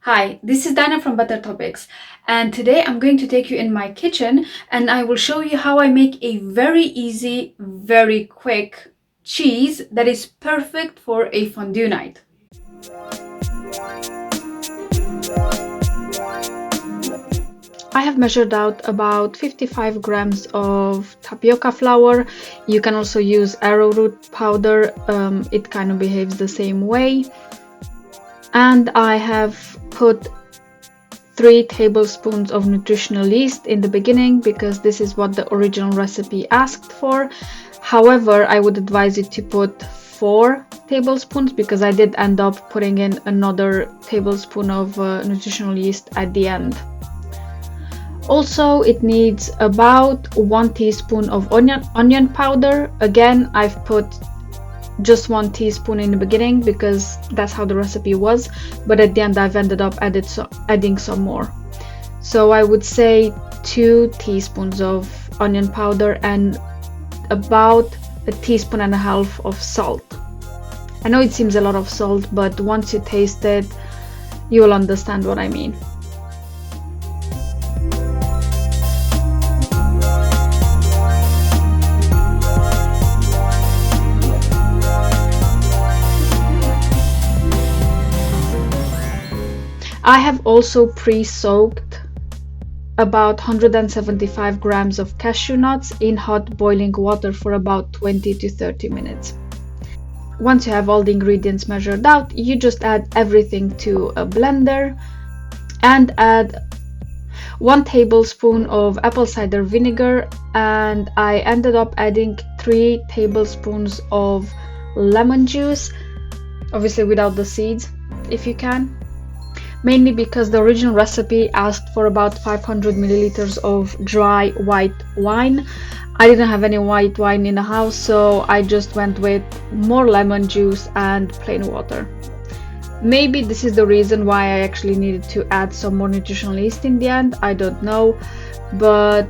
Hi, this is Dana from Better Topics, and today I'm going to take you in my kitchen and I will show you how I make a very easy, very quick cheese that is perfect for a fondue night. I have measured out about 55 grams of tapioca flour. You can also use arrowroot powder, it kind of behaves the same way. And I have put 3 tablespoons of nutritional yeast in the beginning because this is what the original recipe asked for. However, I would advise you to put 4 tablespoons because I did end up putting in another tablespoon of nutritional yeast at the end. Also, it needs about 1 teaspoon of onion powder. Again, I've put just 1 teaspoon in the beginning because that's how the recipe was, but at the end I've ended up adding some more. So I would say 2 teaspoons of onion powder and about 1.5 teaspoons of salt. I know it seems a lot of salt, but once you taste it, you will understand what I mean. I have also pre-soaked about 175 grams of cashew nuts in hot boiling water for about 20 to 30 minutes. Once you have all the ingredients measured out, you just add everything to a blender and add 1 tablespoon of apple cider vinegar, and I ended up adding 3 tablespoons of lemon juice, obviously without the seeds if you can. Mainly because the original recipe asked for about 500 milliliters of dry white wine. I didn't have any white wine in the house, so I just went with more lemon juice and plain water. Maybe this is the reason why I actually needed to add some more nutritional yeast in the end, I don't know, but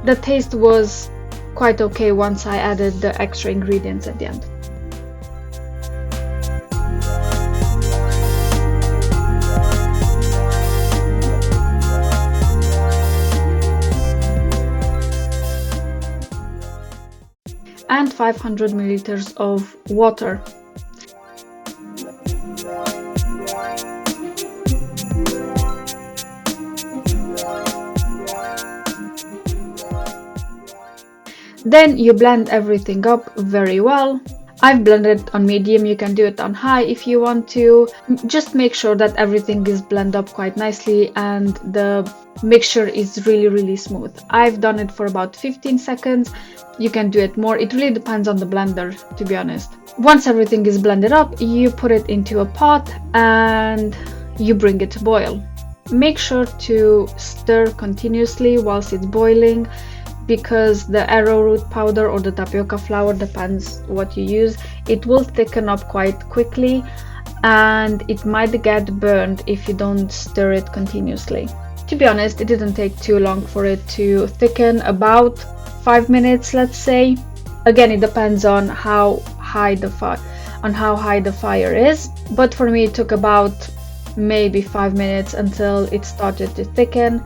the taste was quite okay once I added the extra ingredients at the end. And 500 milliliters of water. Then you blend everything up very well. I've blended on medium, you can do it on high if you want to. Just make sure that everything is blended up quite nicely and the mixture is really smooth. I've done it for about 15 seconds. You can do it more, it really depends on the blender, to be honest. Once everything is blended up, you put it into a pot and you bring it to boil. Make sure to stir continuously whilst it's boiling because the arrowroot powder or the tapioca flour, depends what you use, it will thicken up quite quickly and it might get burned if you don't stir it continuously. To be honest, it didn't take too long for it to thicken, about 5 minutes, let's say. Again, it depends on how high the fire is, but for me it took about maybe 5 minutes until it started to thicken,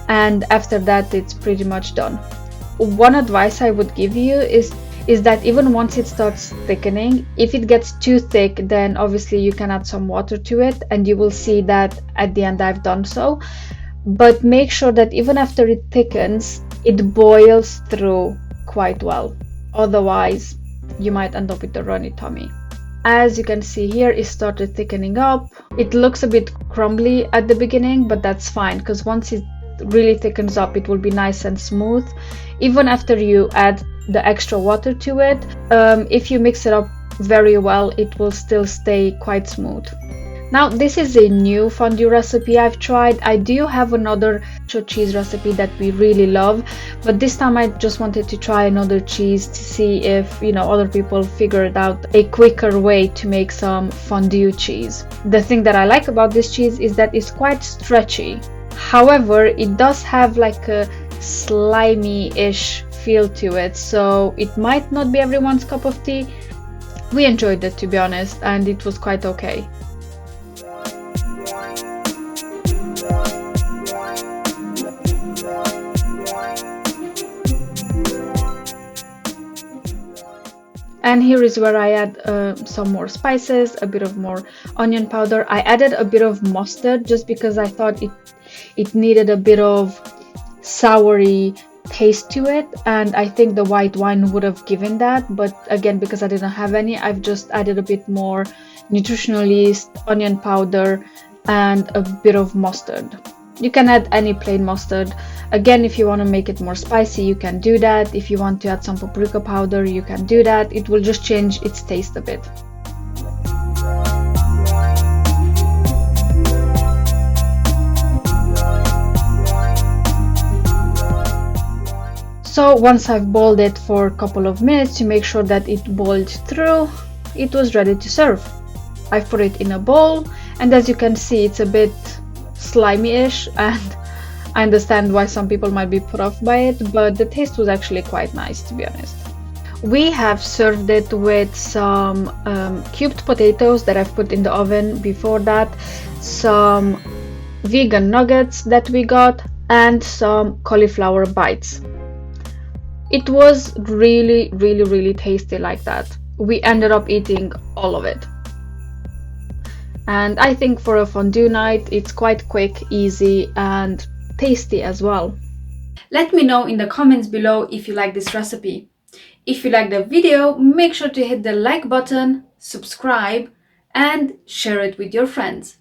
and after that it's pretty much done. One advice I would give you is that even once it starts thickening, if it gets too thick, then obviously you can add some water to it, and you will see that at the end I've done so. But make sure that even after it thickens, it boils through quite well. Otherwise, you might end up with a runny tummy. As you can see here, it started thickening up. It looks a bit crumbly at the beginning, but that's fine because once it really thickens up, it will be nice and smooth. Even after you add the extra water to it, if you mix it up very well, it will still stay quite smooth. Now, this is a new fondue recipe I've tried. I do have another cheese recipe that we really love, but this time I just wanted to try another cheese to see if, other people figured out a quicker way to make some fondue cheese. The thing that I like about this cheese is that it's quite stretchy. However, it does have like a slimy-ish feel to it, so it might not be everyone's cup of tea. We enjoyed it, to be honest, and it was quite okay. And here is where I add some more spices, a bit of more onion powder. I added a bit of mustard just because I thought it needed a bit of soury taste to it, and I think the white wine would have given that, but again, because I didn't have any, I've just added a bit more nutritional yeast, onion powder, and a bit of mustard. You can add any plain mustard. Again, if you want to make it more spicy, you can do that. If you want to add some paprika powder, you can do that. It will just change its taste a bit. So once I've boiled it for a couple of minutes to make sure that it boiled through, it was ready to serve. I've put it in a bowl, and as you can see, it's a bit slimy-ish, and I understand why some people might be put off by it, but the taste was actually quite nice, to be honest. We have served it with some cubed potatoes that I've put in the oven before that, some vegan nuggets that we got, and some cauliflower bites. It was really tasty like that. We ended up eating all of it. And I think for a fondue night, it's quite quick, easy, and tasty as well. Let me know in the comments below if you like this recipe. If you like the video, make sure to hit the like button, subscribe, and share it with your friends.